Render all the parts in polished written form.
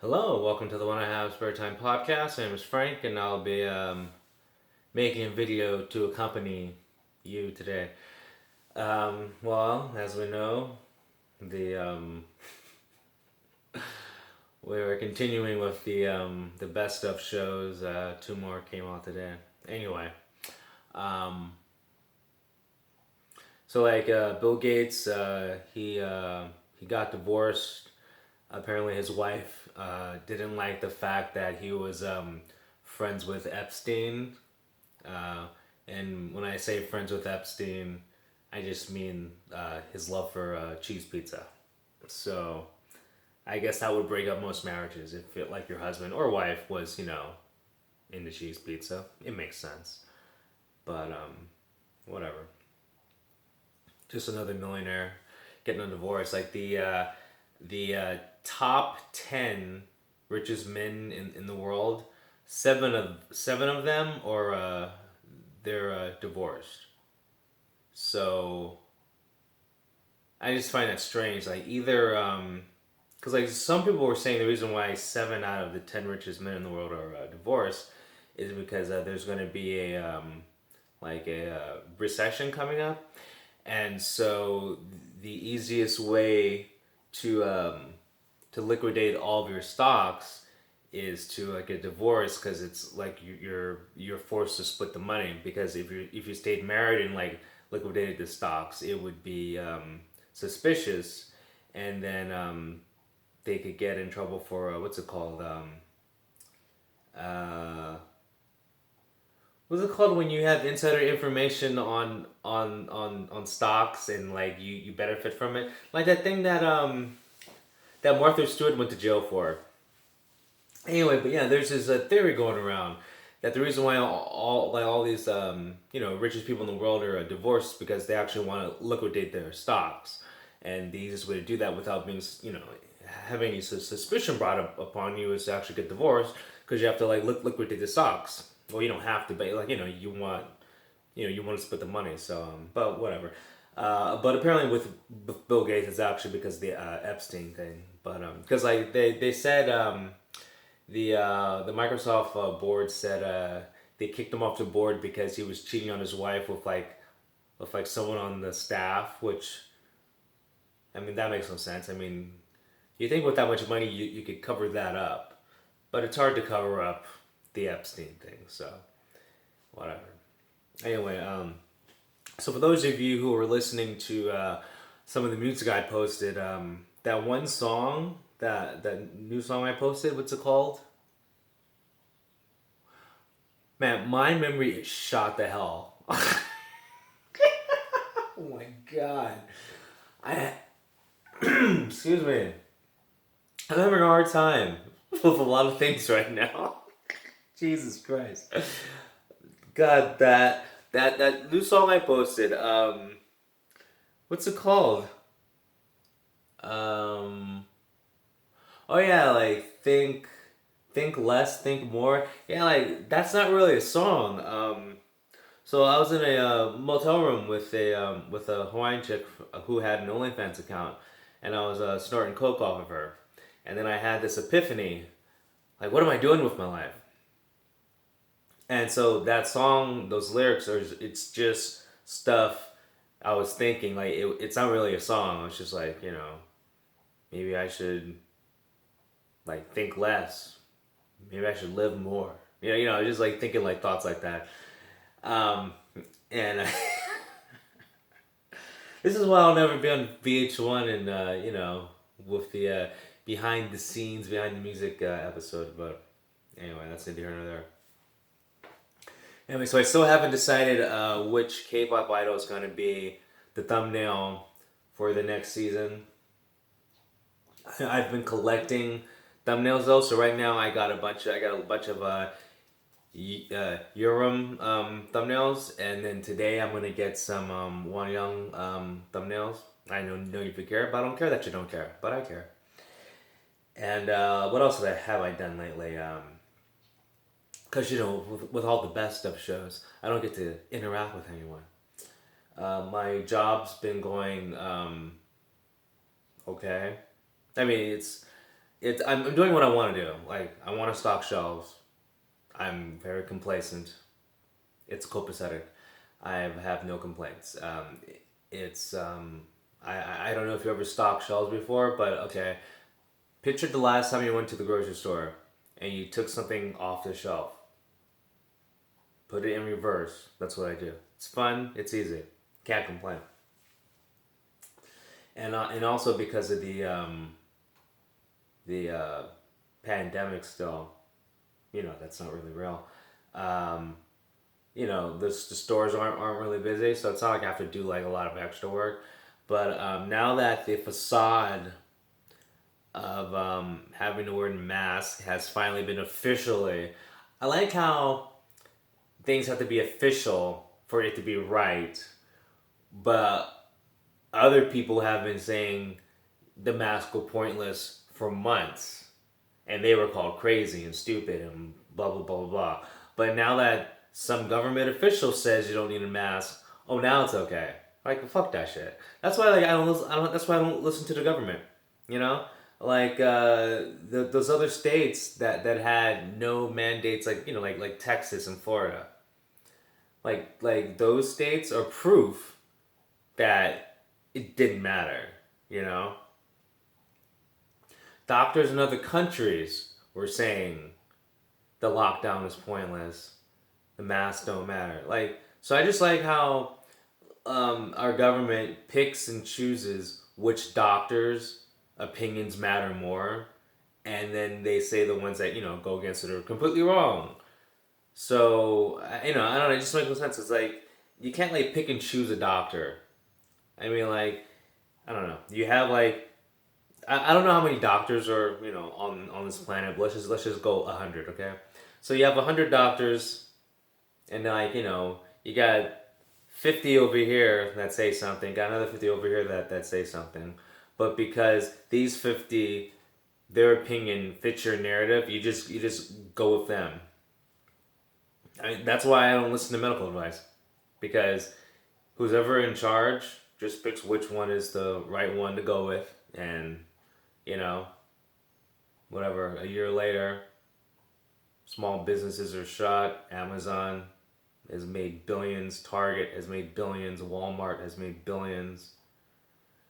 Hello, welcome to the One I Have Spare Time podcast. My name is Frank, and I'll be making a video to accompany you today. As we know, the we're continuing with the best of shows. Two more came out today. Anyway, um, Bill Gates, he got divorced. Apparently, his wife didn't like the fact that he was friends with Epstein. Uh, and when I say friends with Epstein, I just mean his love for cheese pizza. So I guess that would break up most marriages if like your husband or wife was, into cheese pizza. It makes sense. But whatever. Just another millionaire getting a divorce. Like the top 10 richest men in the world, seven of them are they're divorced. So I just find that strange. Like either because like some people were saying the reason why 7 out of the 10 richest men in the world are divorced is because there's going to be a recession coming up, and so the easiest way to liquidate all of your stocks is to like get divorced, because it's like you're forced to split the money, because if you stayed married and like liquidated the stocks, it would be suspicious, and then they could get in trouble for what's it called, uh, what's it called when you have insider information on stocks, and like you benefit from it, like that thing that Martha Stewart went to jail for. Anyway, but yeah, there's this theory going around that the reason why all these richest people in the world are divorced is because they actually want to liquidate their stocks, and the easiest way to do that without being having any suspicion brought up upon you is to actually get divorced, because you have to like liquidate the stocks. Well, you don't have to, but like you want to split the money. So, but whatever. But apparently with Bill Gates, it's actually because of the Epstein thing. But because like they said, the Microsoft board said they kicked him off the board because he was cheating on his wife with someone on the staff. Which, I mean, that makes no sense. I mean, you think with that much money you could cover that up, but it's hard to cover up the Epstein thing. So whatever. Anyway, so for those of you who are listening to some of the music I posted, that one song, that new song I posted, what's it called? Man, my memory is shot the hell. Oh my god. I excuse me. I'm having a hard time with a lot of things right now. Jesus Christ. God, that new song I posted. What's it called? Um, oh yeah, like think less, think more. Yeah, like that's not really a song. So I was in a motel room with a Hawaiian chick who had an OnlyFans account, and I was snorting coke off of her, and then I had this epiphany, like what am I doing with my life? And so that song, those lyrics are, it's just stuff I was thinking. Like it's not really a song. It's just like maybe I should like think less. Maybe I should live more. Just like thinking like thoughts like that. Um, and this is why I'll never be on VH1 and with the behind the scenes, behind the music episode. But anyway, that's neither here nor there. Anyway, so I still haven't decided which K-pop idol is going to be the thumbnail for the next season. I've been collecting thumbnails though, so right now I got a bunch. I got a bunch of Urim thumbnails, and then today I'm gonna get some Wanyang thumbnails. I know you care, but I don't care that you don't care, but I care. And what else have I done lately? Because with all the best of shows, I don't get to interact with anyone. My job's been going okay. I mean, I'm doing what I want to do. Like I want to stock shelves. I'm very complacent. It's copacetic. I have no complaints. It's I don't know if you ever stocked shelves before, but okay. Picture the last time you went to the grocery store and you took something off the shelf. Put it in reverse. That's what I do. It's fun. It's easy. Can't complain. And also because of the pandemic still, that's not really real. Um, the stores aren't really busy, so it's not like I have to do like a lot of extra work. But now that the facade of having to wear a mask has finally been officially, I like how things have to be official for it to be right, but other people have been saying the masks were pointless for months, and they were called crazy and stupid and blah blah blah blah blah. But now that some government official says you don't need a mask, oh now it's okay. Like fuck that shit. That's why like I don't. That's why I don't listen to the government. You know, like those other states that had no mandates, like like Texas and Florida. Like those states are proof that it didn't matter. You know, doctors in other countries were saying the lockdown is pointless. The masks don't matter. Like, so I just like how our government picks and chooses which doctors' opinions matter more, and then they say the ones that go against it are completely wrong. So I don't know. It just makes no sense. It's like you can't like pick and choose a doctor. I mean, like I don't know. You have like I don't know how many doctors are on this planet. But let's just go 100, okay? So you have 100 doctors, and like you got 50 over here that say something, got another 50 over here that say something, but because these 50, their opinion fits your narrative, you just go with them. I mean, that's why I don't listen to medical advice, because who's ever in charge just picks which one is the right one to go with, and you know whatever. A year later, small businesses are shut. Amazon has made billions. Target has made billions. Walmart has made billions.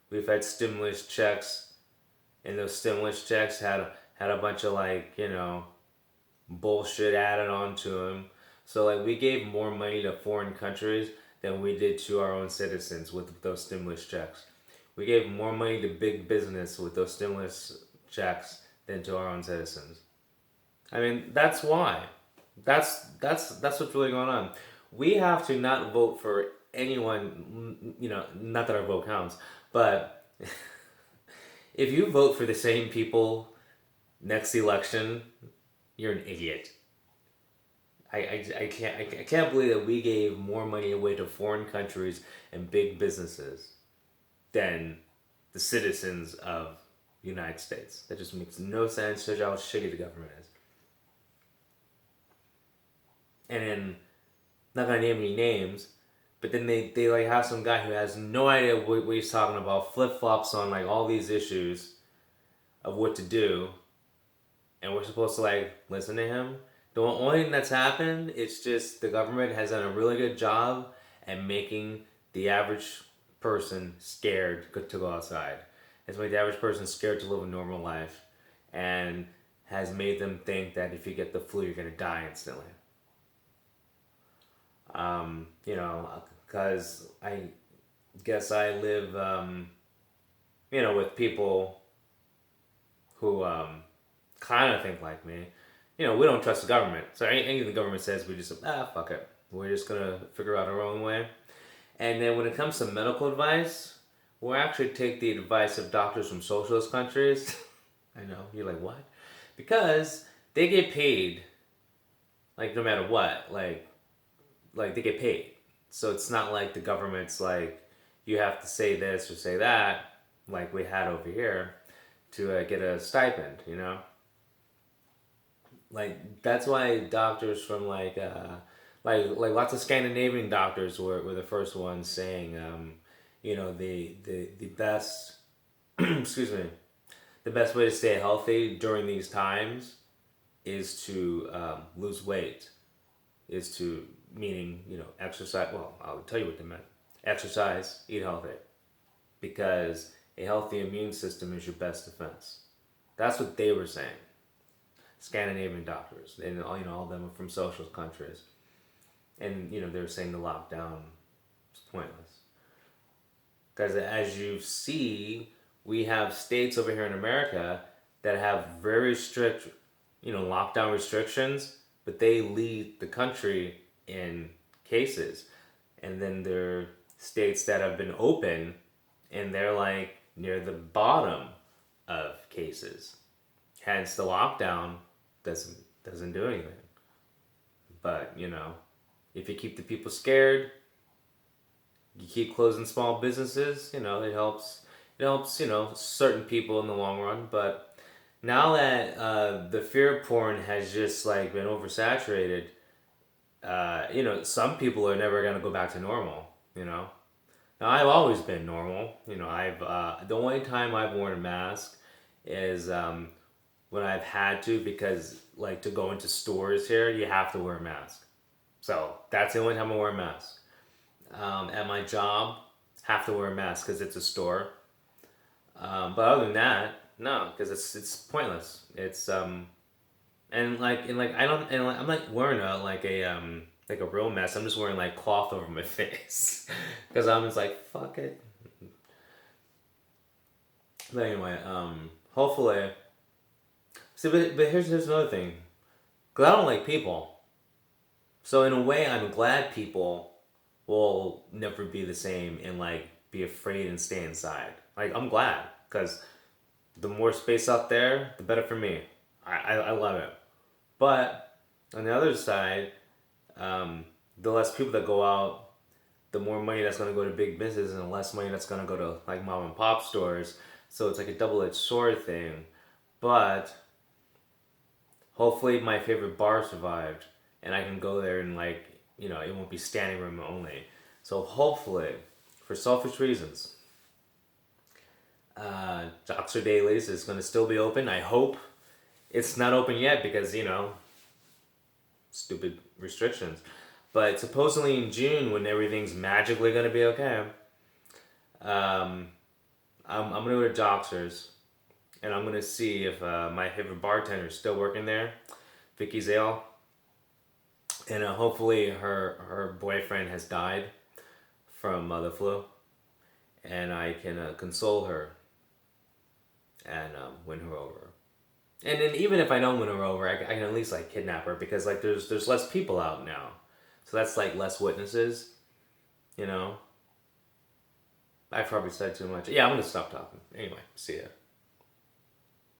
We've had stimulus checks, and those stimulus checks had a bunch of like bullshit added onto them. So like we gave more money to foreign countries than we did to our own citizens with those stimulus checks. We gave more money to big business with those stimulus checks than to our own citizens. I mean, that's why. That's what's really going on. We have to not vote for anyone. Not that our vote counts, but if you vote for the same people next election, you're an idiot. I can't believe that we gave more money away to foreign countries and big businesses than the citizens of the United States. That just makes no sense. Shows you how shitty the government is. And then, not gonna name any names, but then they like have some guy who has no idea what he's talking about, flip flops on like all these issues of what to do, and we're supposed to like listen to him. The only thing that's happened, it's just the government has done a really good job at making the average person scared to go outside. It's made the average person scared to live a normal life, and has made them think that if you get the flu, you're gonna die instantly. Because I guess I live, with people who kind of think like me. We don't trust the government. So anything the government says, we just, fuck it. We're just going to figure out our own way. And then when it comes to medical advice, we'll actually take the advice of doctors from socialist countries. I know, you're like, what? Because they get paid, like, no matter what. Like they get paid. So it's not like the government's like, you have to say this or say that, like we had over here, to get a stipend. Like that's why doctors from like lots of Scandinavian doctors were the first ones saying the best excuse me, the best way to stay healthy during these times is to lose weight. Is to meaning exercise. Well, I'll tell you what they meant. Exercise, eat healthy, because a healthy immune system is your best defense. That's what they were saying. Scandinavian doctors, and all of them are from socialist countries, and they were saying the lockdown is pointless because as you see, we have states over here in America that have very strict, lockdown restrictions, but they lead the country in cases, and then there are states that have been open, and they're like near the bottom of cases. Hence, the lockdown doesn't do anything. But if you keep the people scared, you keep closing small businesses. It helps. It helps certain people in the long run. But now that the fear porn has just like been oversaturated, some people are never gonna go back to normal. Now I've always been normal. I've the only time I've worn a mask is when I've had to, because like to go into stores here, you have to wear a mask. So that's the only time I wear a mask. At my job, have to wear a mask because it's a store. But other than that, no, because it's pointless. It's and like I don't and like, I'm like wearing a real mask. I'm just wearing like cloth over my face because I'm just like fuck it. But anyway, hopefully. See, but here's another thing. Because I don't like people. So in a way, I'm glad people will never be the same and like be afraid and stay inside. Like I'm glad because the more space out there, the better for me. I love it. But on the other side, the less people that go out, the more money that's going to go to big business and the less money that's going to go to like mom and pop stores. So it's like a double-edged sword thing. But hopefully my favorite bar survived and I can go there and like, it won't be standing room only. So hopefully, for selfish reasons, Joxer Dailies is going to still be open. I hope it's not open yet because, stupid restrictions. But supposedly in June, when everything's magically going to be okay, I'm going to go to Joxer's and I'm going to see if my favorite bartender is still working there, Vicky Zale. And hopefully her boyfriend has died from the flu. And I can console her and win her over. And then even if I don't win her over, I can at least like kidnap her because like there's less people out now. So that's like less witnesses, I probably said too much. Yeah, I'm going to stop talking. Anyway, see ya.